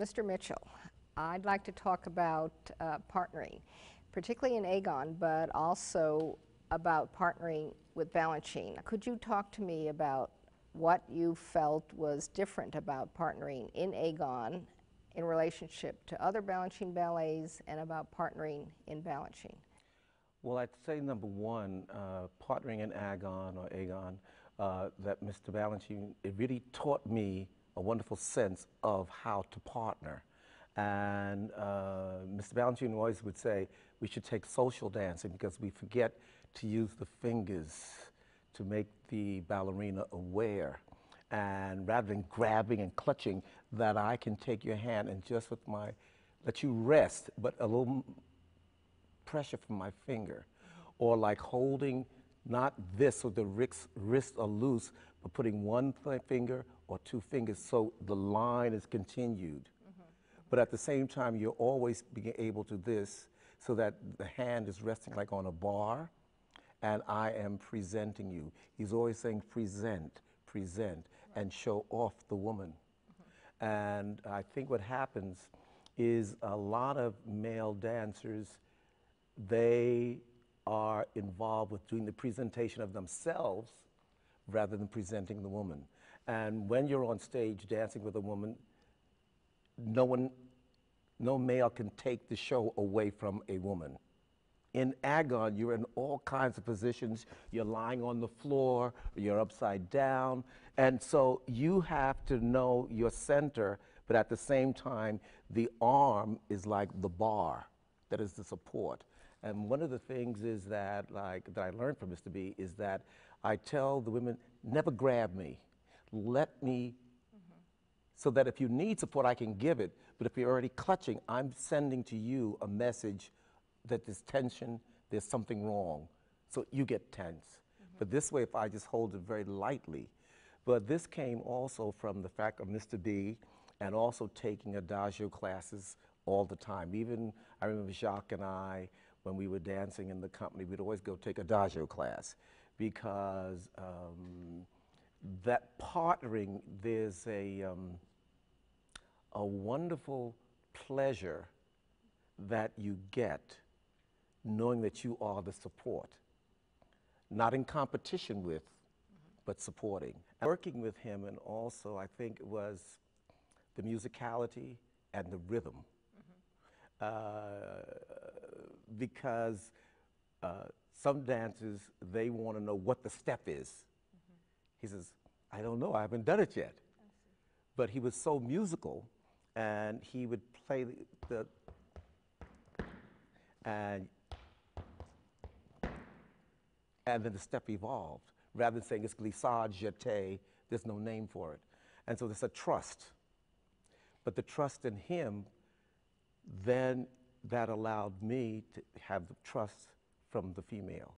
Mr. Mitchell, I'd like to talk about partnering, particularly in Agon, but also about partnering with Balanchine. Could you talk to me about what you felt was different about partnering in Agon in relationship to other Balanchine ballets and about partnering in Balanchine? Well, I'd say number one, partnering in Agon, that Mr. Balanchine, it really taught me a wonderful sense of how to partner. And Mr. Balanchine always would say we should take social dancing because we forget to use the fingers to make the ballerina aware. And rather than grabbing and clutching, that I can take your hand and just with let you rest, but a little pressure from my finger, or like holding not this so the wrists are loose, but putting one finger or two fingers so the line is continued. But at the same time, you're always being able to this so that the hand is resting like on a bar, and I am presenting you. He's always saying present, present, and show off the woman. And I think what happens is a lot of male dancers, they are involved with doing the presentation of themselves rather than presenting the woman. And when you're on stage dancing with a woman, no male can take the show away from a woman. In Agon, you're in all kinds of positions. You're lying on the floor, you're upside down, and so you have to know your center, but at the same time, the arm is like the bar, that is the support. And one of the things is that, that I learned from Mr. B is that I tell the women, never grab me. Let me, so that if you need support, I can give it. But if you're already clutching, I'm sending to you a message that there's tension, there's something wrong. So you get tense. But this way, if I just hold it very lightly. But this came also from the fact of Mr. B and also taking adagio classes all the time. Even, I remember Jacques and I, when we were dancing in the company, we'd always go take adagio class because that partnering, there's a wonderful pleasure that you get knowing that you are the support, not in competition with, but supporting. Working with him, and also I think it was the musicality and the rhythm. Because some dancers, they want to know what the step is. He says, I don't know, I haven't done it yet. But he was so musical, and he would play and then the step evolved. Rather than saying it's glissade, jeté, there's no name for it. And so there's a trust. But the trust in him, then that allowed me to have the trust from the female.